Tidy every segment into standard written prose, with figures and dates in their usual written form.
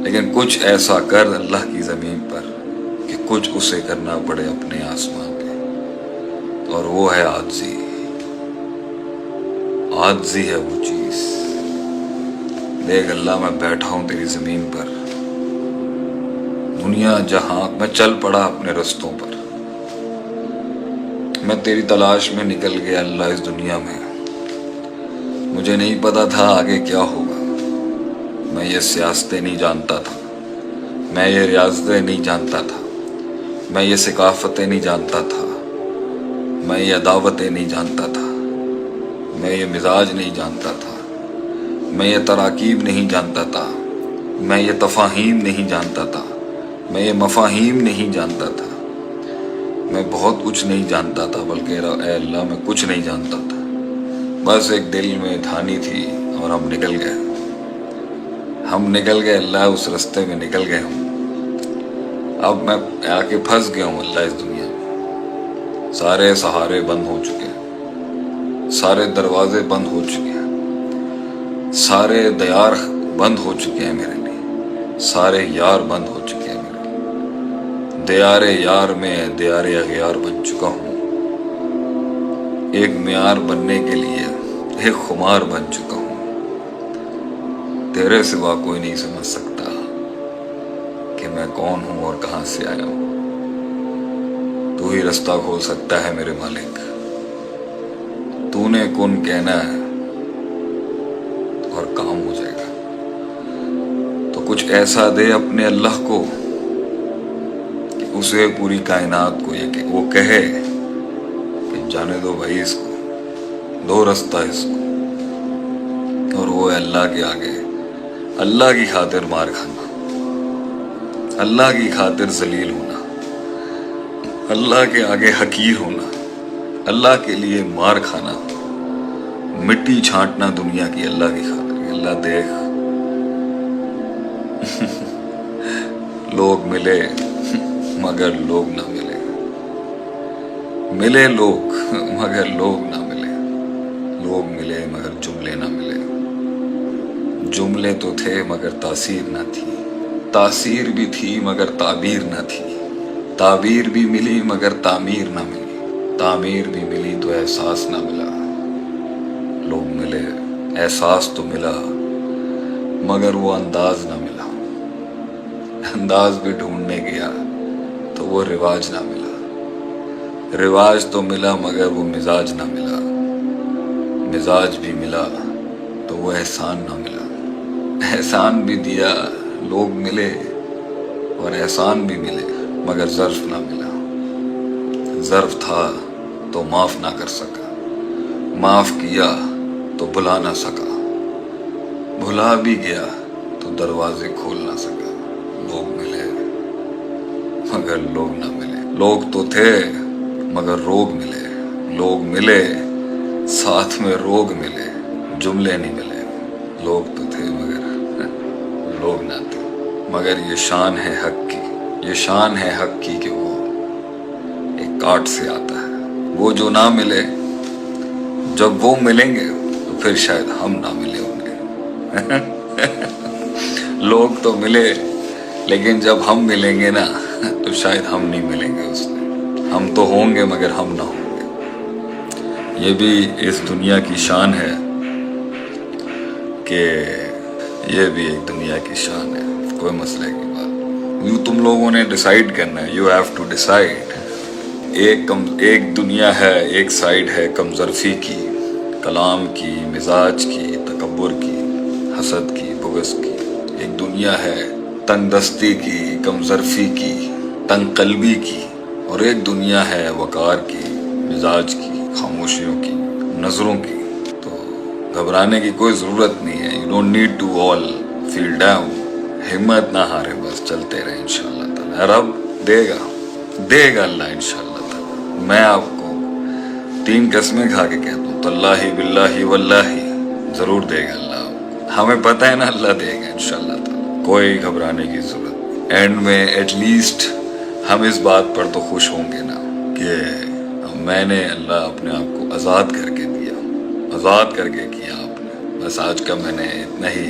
لیکن کچھ ایسا کر اللہ کی زمین پر کہ کچھ اسے کرنا پڑے اپنے آسمان پہ، اور وہ ہے عاجزی۔ عاجزی ہے وہ چیز۔ دیکھ اللہ، میں بیٹھا ہوں تیری زمین پر، دنیا جہاں میں چل پڑا اپنے رستوں پر، میں تیری تلاش میں نکل گیا اللہ اس دنیا میں۔ مجھے نہیں پتا تھا آگے کیا ہوگا، میں یہ سیاستیں نہیں جانتا تھا، میں یہ ریاستیں نہیں جانتا تھا، میں یہ ثقافتیں نہیں جانتا تھا، میں یہ عداوتیں نہیں جانتا تھا، میں یہ مزاج نہیں جانتا تھا، میں یہ تراکیب نہیں جانتا تھا، میں یہ تفاہیم نہیں جانتا تھا، میں یہ مفاہیم نہیں جانتا تھا، میں بہت کچھ نہیں جانتا تھا، بلکہ اے اللہ میں کچھ نہیں جانتا تھا۔ بس ایک دل میں دھانی تھی اور ہم نکل گئے، ہم نکل گئے اللہ، اس رستے میں نکل گئے ہوں۔ اب میں آ کے پھنس گیا ہوں اللہ اس دنیا میں۔ سارے سہارے بند ہو چکے ہیں، سارے دروازے بند ہو چکے ہیں، سارے دیار بند ہو چکے ہیں میرے لیے، سارے یار بند ہو چکے ہیں میرے لیے۔ دیار یار میں دیار اغیار بن چکا ہوں، ایک معیار بننے کے لیے ایک خمار بن چکا ہوں۔ تیرے سوا کوئی نہیں سمجھ سکتا کہ میں کون ہوں اور کہاں سے آیا ہوں۔ تو ہی رستہ کھول سکتا ہے میرے مالک، تو نے کن کہنا ہے اور کام ہو جائے گا۔ تو کچھ ایسا دے اپنے اللہ کو کہ اسے پوری کائنات کو یہ کہ وہ کہے کہ جانے دو بھائی اس کو، دو رستہ اس کو، اور وہ ہے اللہ کے آگے اللہ کی خاطر مار کھانا، اللہ کی خاطر ذلیل ہونا، اللہ کے آگے حقیر ہونا، اللہ کے لیے مار کھانا، مٹی چھانٹنا دنیا کی اللہ کی خاطر۔ اللہ دیکھ لوگ ملے مگر لوگ نہ ملے، ملے لوگ مگر لوگ نہ ملے، لوگ ملے مگر جملے نہ ملے، جملے تو تھے مگر تاثیر نہ تھی، تاثیر بھی تھی مگر تعبیر نہ تھی، تعبیر بھی ملی مگر تعمیر نہ ملی، تعمیر بھی ملی تو احساس نہ ملا۔ لوگ ملے، احساس تو ملا مگر وہ انداز نہ ملا، انداز بھی ڈھونڈنے گیا تو وہ رواج نہ ملا، رواج تو ملا مگر وہ مزاج نہ ملا، مزاج بھی ملا تو وہ احسان نہ ملا، احسان بھی دیا، لوگ ملے اور احسان بھی ملے مگر ظرف نہ ملا، ظرف تھا تو معاف نہ کر سکا، معاف کیا تو بھلا نہ سکا، بھلا بھی گیا تو دروازے کھول نہ سکا۔ لوگ ملے مگر لوگ نہ ملے، لوگ تو تھے مگر روگ ملے، لوگ ملے ساتھ میں روگ ملے، جملے نہیں ملے، لوگ تو تھے مگر لوگ نہ تھے۔ مگر یہ شان ہے حق کی، یہ شان ہے حق کی کہ وہ ایک کاٹ سے آتا ہے، وہ جو نہ ملے جب وہ ملیں گے تو پھر شاید ہم نہ ملے ہوں گے۔ لوگ تو ملے لیکن جب ہم ملیں گے نا تو شاید ہم نہیں ملیں گے اس میں، ہم تو ہوں گے مگر ہم نہ ہوں گے۔ یہ بھی اس دنیا کی شان ہے کہ یہ بھی ایک دنیا کی شان ہے، کوئی مسئلے کی بات یوں تم لوگوں نے ڈیسائیڈ کرنا ہے، یو ہیو ٹو ڈیسائیڈ۔ ایک دنیا ہے، ایک سائیڈ ہے کم ظرفی کی، کلام کی، مزاج کی، تکبر کی، حسد کی، بغض کی۔ ایک دنیا ہے تنگ دستی کی، کم ظرفی کی، تنگ قلبی کی، اور ایک دنیا ہے وقار کی، مزاج کی، خاموشیوں کی، نظروں کی۔ تو گھبرانے کی کوئی ضرورت نہیں ہے، you don't need to all feel down, ہمت نہ ہارے، بس چلتے رہے انشاءاللہ تعالی۔ رب دے گا اللہ انشاءاللہ تعالی۔ میں آپ کو 3 قسمیں کھا کے کہتا ہوں، تاللہ باللہ واللہ، ضرور دے گا اللہ، ہمیں پتہ ہے نا اللہ دے گا انشاءاللہ تعالی، کوئی گھبرانے کی ضرورت۔ اینڈ میں ایٹ لیسٹ ہم اس بات پر تو خوش ہوں گے نا کہ میں نے اللہ اپنے آپ کو آزاد کر کے دیا، آزاد کر کے کیا آپ نے، بس آج کا میں نے اتنا ہی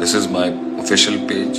This is my official page.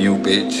new page.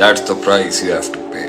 That's the price you have to pay.